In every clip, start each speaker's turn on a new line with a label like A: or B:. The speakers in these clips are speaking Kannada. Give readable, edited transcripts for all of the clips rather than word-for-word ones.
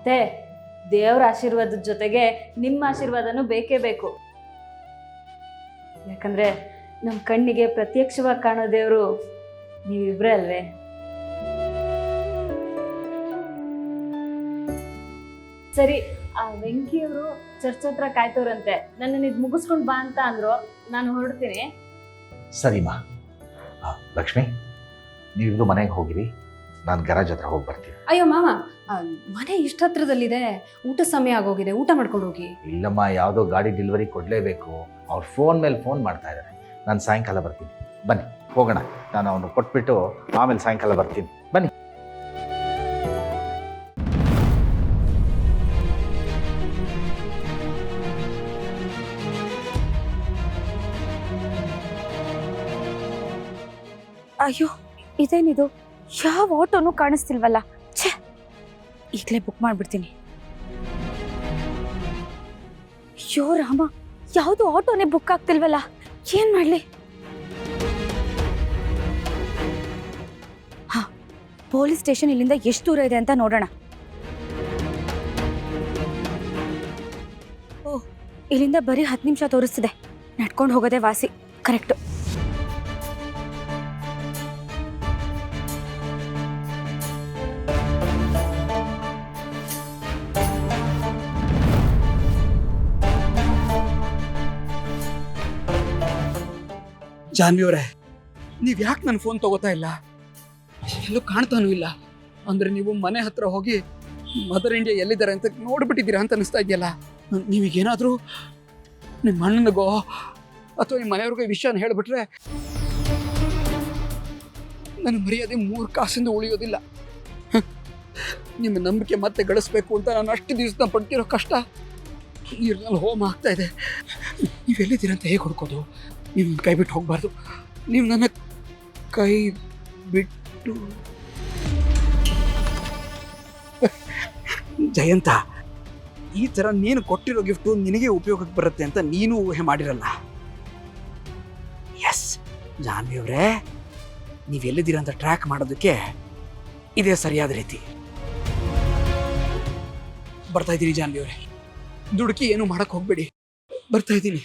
A: ಅತ್ತೆ, ದೇವ್ರ ಆಶೀರ್ವಾದದ ಜೊತೆಗೆ ನಿಮ್ಮ ಆಶೀರ್ವಾದನೂ ಬೇಕೇ ಬೇಕು. ಯಾಕಂದ್ರೆ ನಮ್ಮ ಕಣ್ಣಿಗೆ ಪ್ರತ್ಯಕ್ಷವಾಗಿ ಕಾಣೋ ದೇವರು ನೀವಿಬ್ರೇ ಅಲ್ವೇ. ಸರಿ, ಆ ವೆಂಕಿಯವರು ಚರ್ಚ್ ಹತ್ರ ಕಾಯ್ತವ್ರಂತೆ. ನನ್ನನ್ನು ಇದು ಮುಗಿಸ್ಕೊಂಡು ಬಾ ಅಂತ ಅಂದ್ರು. ನಾನು ಹೊರಡ್ತೀನಿ.
B: ಸರಿಮಾ. ಲಕ್ಷ್ಮಿ, ನೀವಿಬ್ರು ಮನೆಗೆ ಹೋಗಿರಿ, ನಾನು ಗರಾಜ್ ಹತ್ರ ಹೋಗಿ ಬರ್ತೀನಿ.
C: ಅಯ್ಯೋ ಮಾವ, ಮನೆ ಇಷ್ಟ ಹತ್ರದಲ್ಲಿದೆ, ಊಟ ಸಮಯ ಆಗೋಗಿದೆ, ಊಟ ಮಾಡ್ಕೊಂಡು ಹೋಗಿ.
B: ಇಲ್ಲಮ್ಮ, ಯಾವುದೋ ಗಾಡಿ ಡೆಲಿವರಿ ಕೊಡಲೇಬೇಕು. ಅವ್ರು ಫೋನ್ ಮೇಲೆ ಫೋನ್ ಮಾಡ್ತಾ ಇದ್ದಾರೆ. ನಾನು ಸಾಯಂಕಾಲ ಬರ್ತೀನಿ, ಬನ್ನಿ ಹೋಗೋಣ. ನಾನು ಅವನು ಕೊಟ್ಬಿಟ್ಟು ಆಮೇಲೆ ಸಾಯಂಕಾಲ ಬರ್ತೀನಿ, ಬನ್ನಿ.
D: ಅಯ್ಯೋ, ಇದೇನಿದು? ಯಾವ ಆಟೋನು ಕಾಣಿಸ್ತಿಲ್ವಲ್ಲ. ಛೇ, ಈಗಲೇ ಬುಕ್ ಮಾಡ್ಬಿಡ್ತೀನಿ. ಅಯ್ಯೋ ರಾಮ, ಯಾವುದು ಆಟೋನೇ ಬುಕ್ ಆಗ್ತಿಲ್ವಲ್ಲ, ಏನ್ ಮಾಡ್ಲಿ? ಹಾ, ಪೊಲೀಸ್ ಸ್ಟೇಷನ್ ಇಲ್ಲಿಂದ ಎಷ್ಟು ದೂರ ಇದೆ ಅಂತ ನೋಡೋಣ. ಓ, ಇಲ್ಲಿಂದ ಬರೀ 10 ನಿಮಿಷ ತೋರಿಸ್ತಿದೆ. ನಡ್ಕೊಂಡು ಹೋಗೋದೇ ವಾಸಿ. ಕರೆಕ್ಟು.
E: ಜಾನ್ವಿ ಅವರೇ, ನೀವು ಯಾಕೆ ನನ್ನ ಫೋನ್ ತಗೋತಾ ಇಲ್ಲ? ಎಲ್ಲೂ ಕಾಣ್ತಾನೂ ಇಲ್ಲ. ಅಂದ್ರೆ ನೀವು ಮನೆ ಹತ್ರ ಹೋಗಿ ಮದರ್ ಇಂಡಿಯಾ ಎಲ್ಲಿದ್ದಾರೆ ಅಂತ ನೋಡ್ಬಿಟ್ಟಿದ್ದೀರಾ ಅಂತ ಅನಿಸ್ತಾ ಇದೆಯಲ್ಲ. ನೀವೀಗೇನಾದರೂ ನಿಮ್ಮ ಅಣ್ಣನಿಗೋ ಅಥವಾ ನಿಮ್ಮ ಮನೆಯವ್ರಿಗೂ ಈ ವಿಷಯನ ಹೇಳಿಬಿಟ್ರೆ ನನ್ನ ಮರ್ಯಾದೆ 3 ಕಾಸಿಂದ ಉಳಿಯೋದಿಲ್ಲ. ನಿಮ್ಮ ನಂಬಿಕೆ ಮತ್ತೆ ಗಳಿಸ್ಬೇಕು ಅಂತ ನಾನು ಅಷ್ಟು ದಿವಸ ಪಡ್ತಿರೋ ಕಷ್ಟ ನೀರಿನಲ್ಲಿ ಹೋಮ ಆಗ್ತಾ ಇದೆ. ನೀವೆಲ್ಲಿದ್ದೀರಾ ಅಂತ ಹೇಗೆ ಹುಡ್ಕೋದು? ನೀವು ನನ್ನ ಕೈ ಬಿಟ್ಟು ಹೋಗಬಾರ್ದು. ನೀವು ನನ್ನ ಕೈ ಬಿಟ್ಟು ಜಯಂತ, ಈ ಥರ ನೀನು ಕೊಟ್ಟಿರೋ ಗಿಫ್ಟು ನಿನಗೆ ಉಪಯೋಗಕ್ಕೆ ಬರುತ್ತೆ ಅಂತ ನೀನು ಊಹೆ ಮಾಡಿರಲ್ಲ. ಎಸ್ ಜಾನ್ವಿ ಅವರೇ, ನೀವೆಲ್ಲಿದ್ದೀರ ಅಂತ ಟ್ರ್ಯಾಕ್ ಮಾಡೋದಕ್ಕೆ ಇದೇ ಸರಿಯಾದ ರೀತಿ. ಬರ್ತಾ ಇದ್ದೀನಿ ಜಾನ್ವಿ ಅವರೇ, ದುಡುಕಿ ಏನು ಮಾಡಕ್ಕೆ ಹೋಗ್ಬೇಡಿ. ಬರ್ತಾ ಇದ್ದೀನಿ.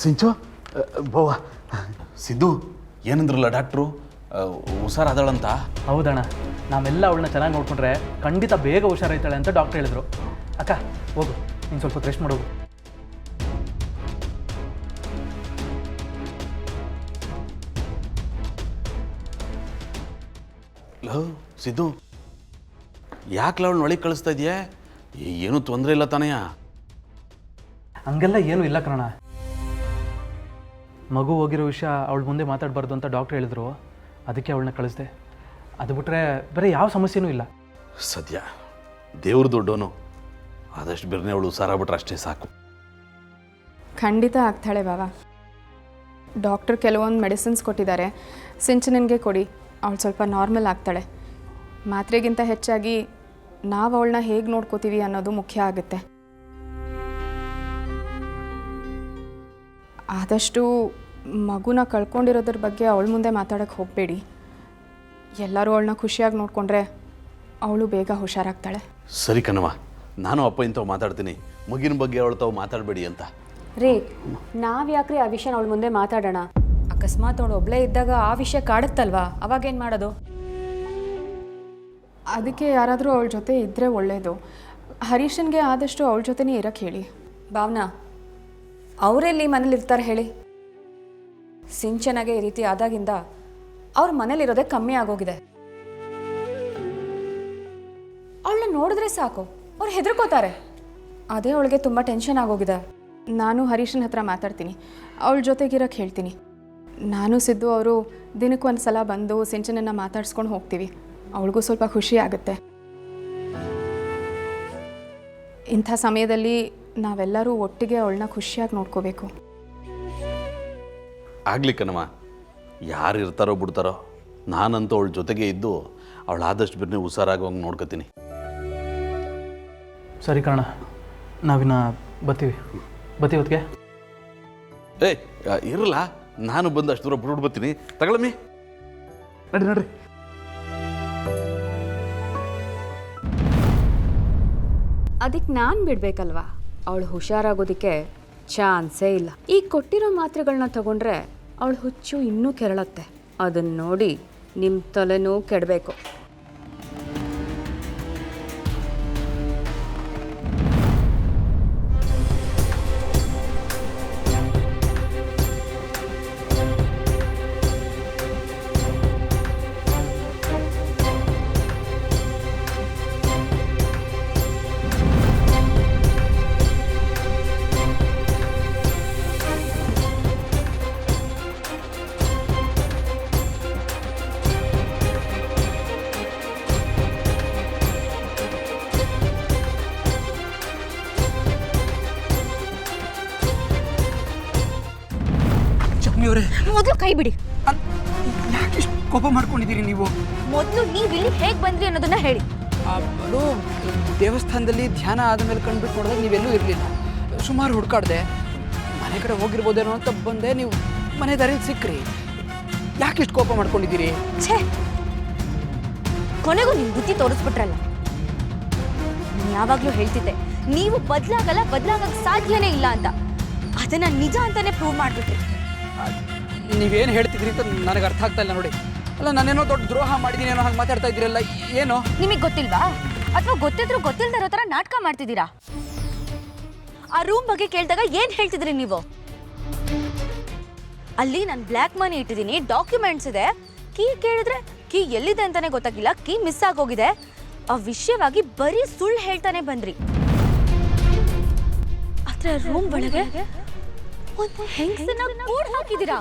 F: ಸಿಂಚು, ಬೋವ. ಸಿದ್ದು, ಏನಂದ್ರಲ್ಲ ಡಾಕ್ಟ್ರು? ಹುಷಾರಾದಳಂತ?
G: ಹೌದಣ್ಣ, ನಾವೆಲ್ಲ ಅವಳನ್ನ ಚೆನ್ನಾಗಿ ನೋಡ್ಕೊಂಡ್ರೆ ಖಂಡಿತ ಬೇಗ ಹುಷಾರಾಯ್ತಾಳೆ ಅಂತ ಡಾಕ್ಟರ್ ಹೇಳಿದ್ರು. ಅಕ್ಕ ಹೋಗು, ನೀನು ಸ್ವಲ್ಪ ರೆಸ್ಟ್ ಮಾಡೋಗು.
F: ಲೋ ಸಿದ್ದು, ಯಾಕೆ ಅವಳನ್ನ ಒಳಗೆ ಕಳಿಸ್ತಾ ಇದೆಯಾ? ಏನೂ ತೊಂದರೆ ಇಲ್ಲ ತಾನೆಯಾ?
G: ಹಂಗೆಲ್ಲ ಏನೂ ಇಲ್ಲ ಕಣ. ಮಗು ಹೋಗಿರೋ ವಿಷಯ ಅವಳ ಮುಂದೆ ಮಾತಾಡಬಾರ್ದು ಅಂತ ಡಾಕ್ಟರ್ ಹೇಳಿದ್ರು, ಅದಕ್ಕೆ ಅವಳನ್ನ ಕಳಿಸ್ದೆ. ಅದು ಬಿಟ್ಟರೆ ಬೇರೆ ಯಾವ ಸಮಸ್ಯೆನೂ ಇಲ್ಲ.
F: ಸದ್ಯ ದೇವ್ರ ದೊಡ್ಡವನು, ಆದಷ್ಟು ಬೇರೆ ಅವಳು ಹುಷಾರಾಗ್ಬಿಟ್ರೆ ಅಷ್ಟೇ ಸಾಕು.
H: ಖಂಡಿತ ಆಗ್ತಾಳೆ ಬಾವ. ಡಾಕ್ಟರ್ ಕೆಲವೊಂದು ಮೆಡಿಸಿನ್ಸ್ ಕೊಟ್ಟಿದ್ದಾರೆ, ಸಿಂಚನನ್ಗೆ ಕೊಡಿ, ಅವಳು ಸ್ವಲ್ಪ ನಾರ್ಮಲ್ ಆಗ್ತಾಳೆ. ಮಾತ್ರೆಗಿಂತ ಹೆಚ್ಚಾಗಿ ನಾವು ಅವಳನ್ನ ಹೇಗೆ ನೋಡ್ಕೋತೀವಿ ಅನ್ನೋದು ಮುಖ್ಯ ಆಗುತ್ತೆ. ಆದಷ್ಟು ಮಗುನ ಕಳ್ಕೊಂಡಿರೋದ್ರ ಬಗ್ಗೆ ಅವಳ ಮುಂದೆ ಮಾತಾಡೋಕ್ಕೆ ಹೋಗಬೇಡಿ. ಎಲ್ಲರೂ ಅವಳನ್ನ ಖುಷಿಯಾಗಿ ನೋಡಿಕೊಂಡ್ರೆ ಅವಳು ಬೇಗ ಹುಷಾರಾಗ್ತಾಳೆ.
F: ಸರಿ ಕಣವ, ನಾನು ಅಪ್ಪ ಇಂಥವು ಮಾತಾಡ್ತೀನಿ, ಮಗಿನ ಬಗ್ಗೆ ಅವಳು ತಾವು ಮಾತಾಡಬೇಡಿ ಅಂತ.
C: ರೀ, ನಾವು ಯಾಕ್ರಿ ಆ ವಿಷಯನ ಅವಳ ಮುಂದೆ ಮಾತಾಡೋಣ? ಅಕಸ್ಮಾತ್ ಅವಳು ಒಬ್ಬಳೇ ಇದ್ದಾಗ ಆ ವಿಷಯ ಕಾಡುತ್ತಲ್ವಾ, ಅವಾಗೇನು ಮಾಡೋದು?
H: ಅದಕ್ಕೆ ಯಾರಾದರೂ ಅವಳ ಜೊತೆ ಇದ್ದರೆ ಒಳ್ಳೆಯದು. ಹರೀಶನ್ಗೆ ಆದಷ್ಟು ಅವಳ ಜೊತೆನೇ ಇರೋಕ್ಕೆ ಹೇಳಿ.
D: ಭಾವನಾ, ಅವರೆಲ್ಲಿ ಮನೇಲಿ ಇರ್ತಾರೆ ಹೇಳಿ? ಸಿಂಚನಾಗೆ ಈ ರೀತಿ ಆದಾಗಿಂದ ಅವ್ರ ಮನೇಲಿರೋದೇ ಕಮ್ಮಿ ಆಗೋಗಿದೆ. ಅವಳನ್ನ ನೋಡಿದ್ರೆ ಸಾಕು, ಅವ್ರು ಹೆದರ್ಕೋತಾರೆ. ಅದೇ ಅವಳಿಗೆ ತುಂಬ ಟೆನ್ಷನ್ ಆಗೋಗಿದೆ.
H: ನಾನು ಹರೀಶನ ಹತ್ರ ಮಾತಾಡ್ತೀನಿ, ಅವಳ ಜೊತೆಗಿರೋಕ್ಕೆ ಹೇಳ್ತೀನಿ. ನಾನು ಸಿದ್ದು ಅವರು ದಿನಕ್ಕೆ ಒಂದು ಸಲ ಬಂದು ಸಿಂಚನನ್ನು ಮಾತಾಡ್ಸ್ಕೊಂಡು ಹೋಗ್ತೀವಿ. ಅವಳಿಗೂ ಸ್ವಲ್ಪ ಖುಷಿ ಆಗುತ್ತೆ. ಇಂಥ ಸಮಯದಲ್ಲಿ ನಾವೆಲ್ಲರೂ ಒಟ್ಟಿಗೆ ಅವಳನ್ನ ಖುಷಿಯಾಗಿ ನೋಡ್ಕೋಬೇಕು.
F: ಆಗ್ಲಿ ಕಣವ, ಯಾರು ಇರ್ತಾರೋ ಬಿಡ್ತಾರೋ, ನಾನಂತೂ ಅವಳ ಜೊತೆಗೆ ಇದ್ದು ಅವಳು ಆದಷ್ಟು ಬಿರ್ನೆ ಹುಷಾರಾಗೋಂಗೆ ನೋಡ್ಕೊತೀನಿ.
G: ಸರಿ ಕಣ, ನಾವಿನ್ನ ಬರ್ತೀವಿ ಹೊತ್ತಿಗೆ.
F: ಏಯ್ ಇರಲ್ಲ, ನಾನು ಬಂದು ಅಷ್ಟು ದೂರ ಬಿಟ್ಬಿಟ್ಟು ಬರ್ತೀನಿ. ತಗೊಳಮ್ಮಿ, ನಡ್ರಿ.
D: ಅದಕ್ಕೆ ನಾನು ಬಿಡ್ಬೇಕಲ್ವಾ? ಅವಳು ಹುಷಾರಾಗೋದಕ್ಕೆ ಚಾನ್ಸೇ ಇಲ್ಲ. ಈಗ ಕೊಟ್ಟಿರೋ ಮಾತ್ರೆಗಳನ್ನ ತಗೊಂಡ್ರೆ ಅವಳು ಹುಚ್ಚು ಇನ್ನೂ ಕೆರಳತ್ತೆ. ಅದನ್ನ ನೋಡಿ ನಿಮ್ಮ ತಲೆನೂ ಕೆಡಬೇಕು.
E: ಅವರೇ,
D: ಮೊದಲು ಕೈ ಬಿಡಿ.
E: ಯಾಕೆ ಇಷ್ಟು ಕೋಪ ಮಾಡ್ಕೊಂಡಿದ್ದೀರಿ ನೀವು?
D: ಮೊದಲು ನೀವು ಇಲ್ಲಿ ಹೇಗೆ ಬಂದ್ರಿ ಅನ್ನೋದನ್ನ ಹೇಳಿ.
E: ಅದು ದೇವಸ್ಥಾನದಲ್ಲಿ ಧ್ಯಾನ ಆದಮೇಲೆ ಕಂಡುಬಿಟ್ಟು ನೋಡಿದಾಗ ನೀವೆಲ್ಲೂ ಇರಲಿಲ್ಲ. ಸುಮಾರು ಹುಡ್ಕಾಡ್ದೆ, ಮನೆ ಕಡೆ ಹೋಗಿರ್ಬೋದೇನೋ ಅಂತ ಬಂದೆ. ನೀವು ಮನೆ ದಾರಿಯಲ್ಲಿ ಸಿಕ್ಕ್ರಿ. ಯಾಕೆ ಇಷ್ಟು ಕೋಪ ಮಾಡ್ಕೊಂಡಿದ್ದೀರಿ?
D: ಛೇ, ಕೊನೆಗೂ ನಿಮ್ಮ ಬುದ್ಧಿ ತೋರಿಸ್ಬಿಟ್ರಲ್ಲ. ನಾನು ಯಾವಾಗಲೂ ಹೇಳ್ತಿದ್ದೆ, ನೀವು ಬದಲಾಗಕ್ಕೆ ಸಾಧ್ಯನೇ ಇಲ್ಲ ಅಂತ. ಅದನ್ನ ನಿಜ ಅಂತಾನೆ ಪ್ರೂವ್ ಮಾಡಿಬಿಟ್ರಿ.
E: ನೀವೇನು ಹೇಳ್ತಿದ್ರಿ ಅಂತ ನನಗೆ ಅರ್ಥ ಆಗ್ತಾ ಇಲ್ಲ ನೋಡಿ. ಅಲ್ಲ, ನಾನೇನೋ ದೊಡ್ಡ ದ್ರೋಹ ಮಾಡಿದ್ದೀನಿ ಏನೋ ಹಾಗೆ ಮಾತಾಡ್ತಾ ಇದ್ದೀರಲ್ಲ, ಏನೋ?
D: ನಿಮಗೆ ಗೊತ್ತಿಲ್ವಾ? ಅಥವಾ ಗೊತ್ತಿದ್ರು ಗೊತ್ತಿಲ್ಲದೆ ಇರೋ ಥರ ನಾಟಕ ಮಾಡ್ತಿದ್ದೀರಾ? ಆ ರೂಮ್ ಬಗ್ಗೆ ಕೇಳಿದಾಗ ಏನು ಹೇಳ್ತಿದ್ರಿ ನೀವು? ಅಲ್ಲಿ ನಾನು ಬ್ಲ್ಯಾಕ್ ಮನಿ ಇಟ್ಟಿದ್ದೀನಿ, ಡಾಕ್ಯುಮೆಂಟ್ಸ್ ಇದೆ. ಕೀ ಕೇಳಿದ್ರೆ ಕೀ ಎಲ್ಲಿದೆ ಅಂತಾನೆ ಗೊತ್ತಾಗಿಲ್ಲ, ಕೀ ಮಿಸ್ ಆಗೋಗಿದೆ. ಆ ವಿಷಯವಾಗಿ ಬರೀ ಸುಳ್ಳು ಹೇಳ್ತಾನೆ ಬಂದ್ರಿ. ಆದ್ರೆ ರೂಮ್ ಒಳಗೆ ಒಂದು ಹೆಂಗಸನ್ನ ಕೂಡ್ ಹಾಕಿದ್ದೀರಾ.